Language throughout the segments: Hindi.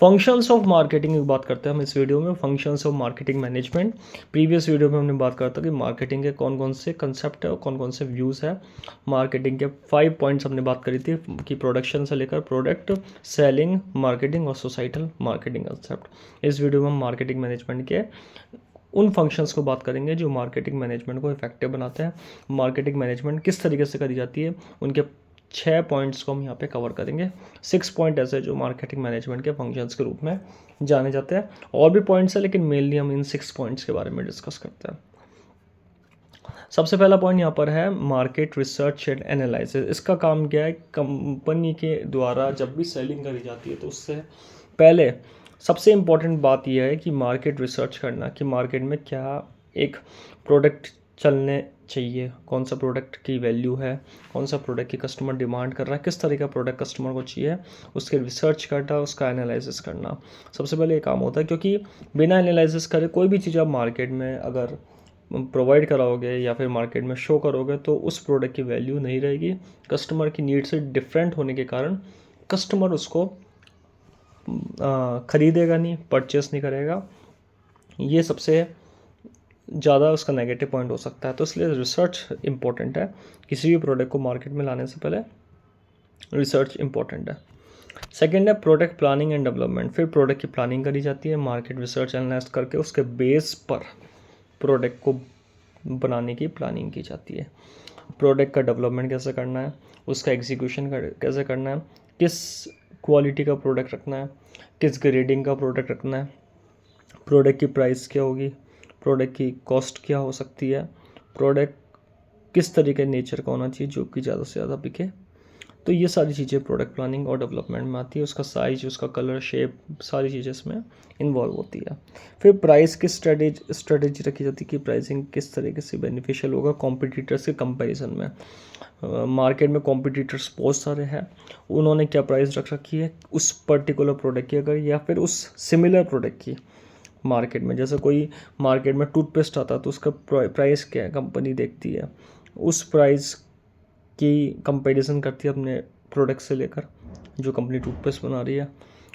फंक्शंस ऑफ मार्केटिंग की बात करते हैं हम इस वीडियो में। Functions of marketing management, previous video में हमने बात करता कि मार्केटिंग के कौन कौन से कंसेप्ट है और कौन कौन से व्यूज़ है। मार्केटिंग के 5 पॉइंट्स हमने बात करी थी कि प्रोडक्शन से लेकर प्रोडक्ट, सेलिंग, मार्केटिंग और सोसाइटल मार्केटिंग कंसेप्ट। इस वीडियो में हम मार्केटिंग मैनेजमेंट के उन फंक्शंस को बात करेंगे जो मार्केटिंग मैनेजमेंट को इफेक्टिव बनाते हैं। मार्केटिंग मैनेजमेंट किस तरीके से करी जाती है, उनके 6 पॉइंट्स को हम यहाँ पे कवर करेंगे। 6 पॉइंट ऐसे जो मार्केटिंग मैनेजमेंट के फंक्शंस के रूप में जाने जाते हैं। और भी पॉइंट्स हैं लेकिन मेनली हम इन 6 पॉइंट्स के बारे में डिस्कस करते हैं। सबसे पहला पॉइंट यहाँ पर है मार्केट रिसर्च एंड एनालिसिस। इसका काम क्या है, कंपनी के द्वारा जब भी सेलिंग करी जाती है तो उससे पहले सबसे इम्पॉर्टेंट बात यह है कि मार्केट रिसर्च करना कि मार्केट में क्या एक प्रोडक्ट चलने चाहिए, कौन सा प्रोडक्ट की वैल्यू है, कौन सा प्रोडक्ट की कस्टमर डिमांड कर रहा है, किस तरह का प्रोडक्ट कस्टमर को चाहिए, उसके रिसर्च करना, उसका एनालिसिस करना सबसे पहले ये काम होता है। क्योंकि बिना एनालिसिस करे कोई भी चीज़ आप मार्केट में अगर प्रोवाइड कराओगे या फिर मार्केट में शो करोगे तो उस प्रोडक्ट की वैल्यू नहीं रहेगी। कस्टमर की नीड से डिफरेंट होने के कारण कस्टमर उसको ख़रीदेगा नहीं, परचेस नहीं करेगा। ये सबसे ज़्यादा उसका नेगेटिव पॉइंट हो सकता है। तो इसलिए रिसर्च इम्पॉर्टेंट है। किसी भी प्रोडक्ट को मार्केट में लाने से पहले रिसर्च इम्पॉर्टेंट है। सेकेंड है प्रोडक्ट प्लानिंग एंड डेवलपमेंट। फिर प्रोडक्ट की प्लानिंग करी जाती है, मार्केट रिसर्च एनालाइज करके उसके बेस पर प्रोडक्ट को बनाने की प्लानिंग की जाती है। प्रोडक्ट का डेवलपमेंट कैसे करना है, उसका एग्जीक्यूशन कैसे करना है, किस क्वालिटी का प्रोडक्ट रखना है, किस ग्रेडिंग का प्रोडक्ट रखना है, प्रोडक्ट की प्राइस क्या होगी, प्रोडक्ट की कॉस्ट क्या हो सकती है, प्रोडक्ट किस तरीके नेचर का होना चाहिए जो कि ज़्यादा से ज़्यादा बिके। तो ये सारी चीज़ें प्रोडक्ट प्लानिंग और डेवलपमेंट में आती है। उसका साइज, उसका कलर, शेप, सारी चीज़ें इसमें इन्वॉल्व होती है। फिर प्राइस की स्ट्रेटेजी रखी जाती है कि प्राइसिंग किस तरीके से बेनिफिशियल होगा कॉम्पिटिटर्स के कंपैरिजन में। मार्केट में कॉम्पिटिटर्स बहुत सारे हैं, उन्होंने क्या प्राइस रख रखी है उस पर्टिकुलर प्रोडक्ट की अगर, या फिर उस सिमिलर प्रोडक्ट की मार्केट में। जैसे कोई मार्केट में टूथपेस्ट आता है तो उसका प्राइस क्या है, कंपनी देखती है, उस प्राइस की कंपैरिजन करती है अपने प्रोडक्ट से लेकर जो कंपनी टूथपेस्ट बना रही है,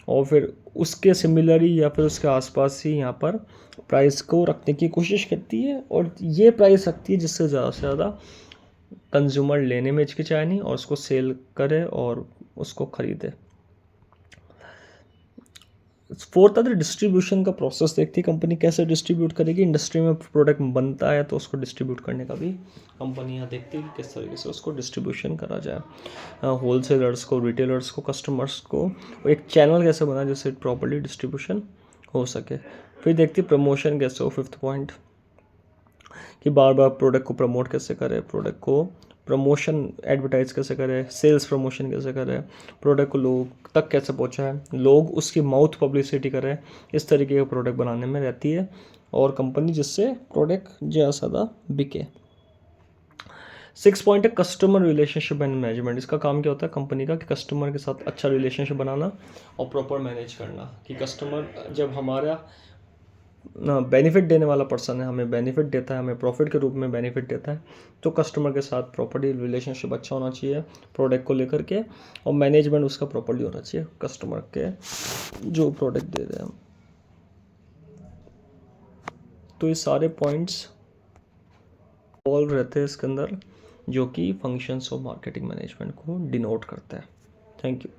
और फिर उसके सिमिलर या फिर उसके आसपास ही यहाँ पर प्राइस को रखने की कोशिश करती है। और ये प्राइस रखती है जिससे ज़्यादा से ज़्यादा कंज्यूमर लेने में हिचकिचाए नहीं और उसको सेल करे और उसको ख़रीदे। फोर्थ है डिस्ट्रीब्यूशन का प्रोसेस। देखती है कंपनी कैसे डिस्ट्रीब्यूट करेगी। इंडस्ट्री में प्रोडक्ट बनता है तो उसको डिस्ट्रीब्यूट करने का भी कंपनियां देखती है कि किस तरीके से उसको डिस्ट्रीब्यूशन करा जाए। होलसेलर्स को, रिटेलर्स को, कस्टमर्स को एक चैनल कैसे बना जिससे प्रॉपर्ली डिस्ट्रीब्यूशन हो सके। फिर देखती है प्रमोशन कैसे हो। फिफ्थ पॉइंट कि बार बार प्रोडक्ट को प्रमोट कैसे करें, प्रोडक्ट को प्रमोशन एडवर्टाइज कैसे करें, सेल्स प्रमोशन कैसे करें, प्रोडक्ट को लोग तक कैसे पहुंचाएं, लोग उसकी माउथ पब्लिसिटी करें। इस तरीके का प्रोडक्ट बनाने में रहती है और कंपनी जिससे प्रोडक्ट ज़्यादा से ज़्यादा बिके। 6 पॉइंट है कस्टमर रिलेशनशिप एंड मैनेजमेंट। इसका काम क्या होता है कंपनी का कि कस्टमर के साथ अच्छा रिलेशनशिप बनाना और प्रॉपर मैनेज करना। कि कस्टमर जब हमारा बेनिफिट देने वाला पर्सन है, हमें बेनिफिट देता है, हमें प्रॉफिट के रूप में बेनिफिट देता है, तो कस्टमर के साथ प्रॉपर्ली रिलेशनशिप अच्छा होना चाहिए प्रोडक्ट को लेकर के, और मैनेजमेंट उसका प्रॉपर्ली होना चाहिए कस्टमर के जो प्रोडक्ट दे रहे हैं। तो ये सारे पॉइंट्स इन्वॉल्व रहते हैं इसके अंदर जो कि फंक्शंस ऑफ मार्केटिंग मैनेजमेंट को डिनोट करता है। Thank you.